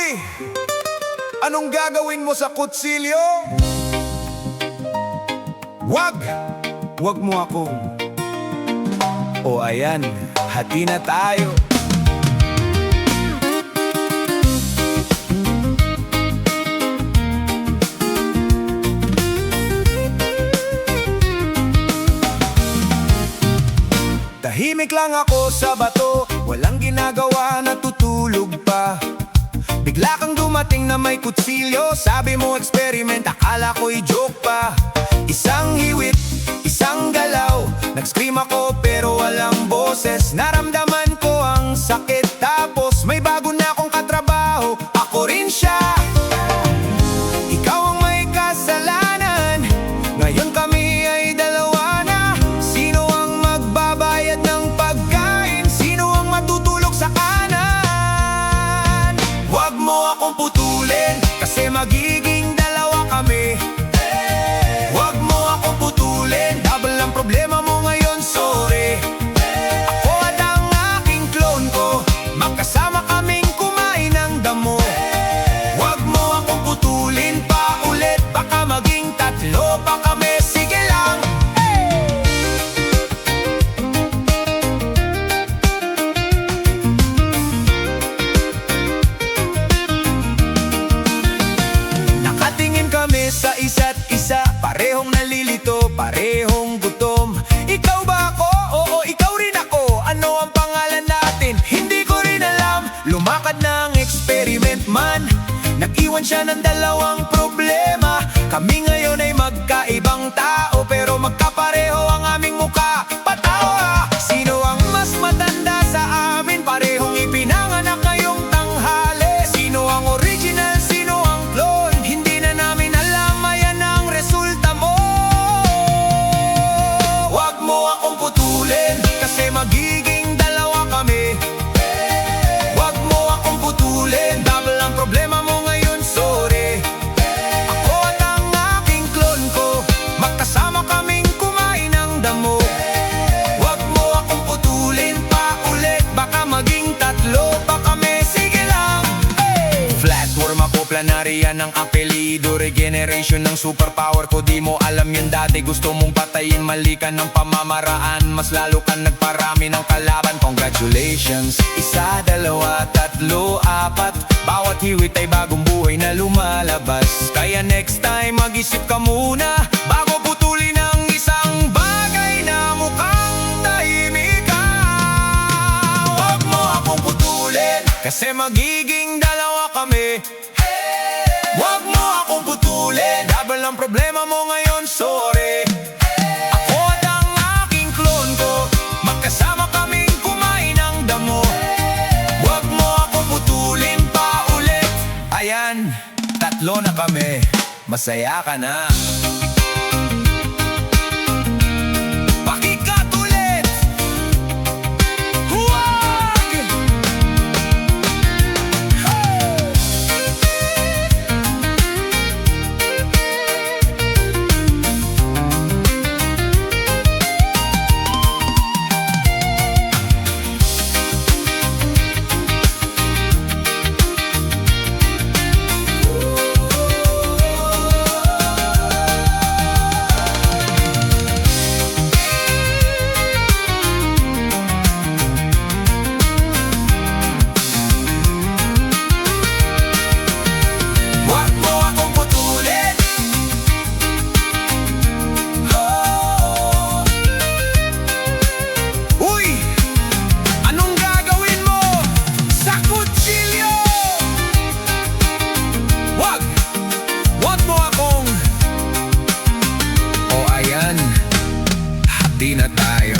Uy! Anong gagawin mo sa kutsilyo? Wag mo akong. O ayan, hati na tayo. Tahimik lang ako sa bato, walang ginagawa, natutulog pa. Bigla kang dumating na may kutsilyo, sabi mo experiment, akala ko'y joke pa. Isang hiwit, isang galaw, nag-scream ako pero walang boses. Naramdaman ko ang sakit, tapos may bago na akong katrabaho, ako rin siya. Ikaw ang may kasalanan, ngayon kami ay dalawa na. Sino ang magbabayad ng pagkain? Sino ang matutulog sa kanan? Huwag mo akong putulin, kasi magiging dalawa kami. Huwag mo akong putulin, double ang problema mo ngayon, sorry. Ako at ang aking clone ko, magkasama kaming kumain ng damo. Huwag mo akong putulin pa ulit, baka maging tatlo pa kami, sige lang. Nakatingin kami sa isa't isa, parehong nalilito, parehong gutom. Ikaw ba ako? Oo, ikaw rin ako. Ano ang pangalan natin? Hindi ko rin alam. Lumakad ng experiment man, nag-iwan siya ng dalawang problema. Kami ngayon ay magkaibang tao, pero magkapareho ang aming muka. Patawa! Sino ang mas matanda sa amin? Parehong ipinanganak ngayong tanghali. Sino ang original? Sino ang clone? Hindi na namin alam, ayan ang resulta mo. Huwag mo akong putulin, kasi magiging dalawa kami. Huwag mo akong putulin, double ang problema mo ngayon, sorry. Ako at ang aking clone ko, magkasama kaming kumain ng damo. Huwag mo akong putulin pa ulit, baka maging tatlo pa kami, sige lang. Flatworm ako, planarian ng apelido, regeneration ng superpower ko. Di mo alam yun dati, gusto mong patayin, mali ka ng pamamaraan. Mas lalo kang nagparami ng kalaban, congratulations. Isa, dalawa, tatlo, apat, bawat hiwit ay bagong buhay na lumalabas. Kaya next time mag-isip ka muna, bago putulin ang isang bagay na mukhang tahimik ka. Huwag mo akong putulin, kasi magiging dalawa kami. Huwag mo akong putulin, double ang problema mo ngayon, sorry. Ako at ang aking clone ko, magkasama kaming kumain ng damo. Huwag mo akong putulin pa ulit. Ayan, tatlo na kami, masaya ka na. Pakikat ulit! Huwag! Huwag mo akong putulin. Oh. Uy! Anong gagawin mo sa kutsilyo? Wag mo akong. O ayan, hati na tayo.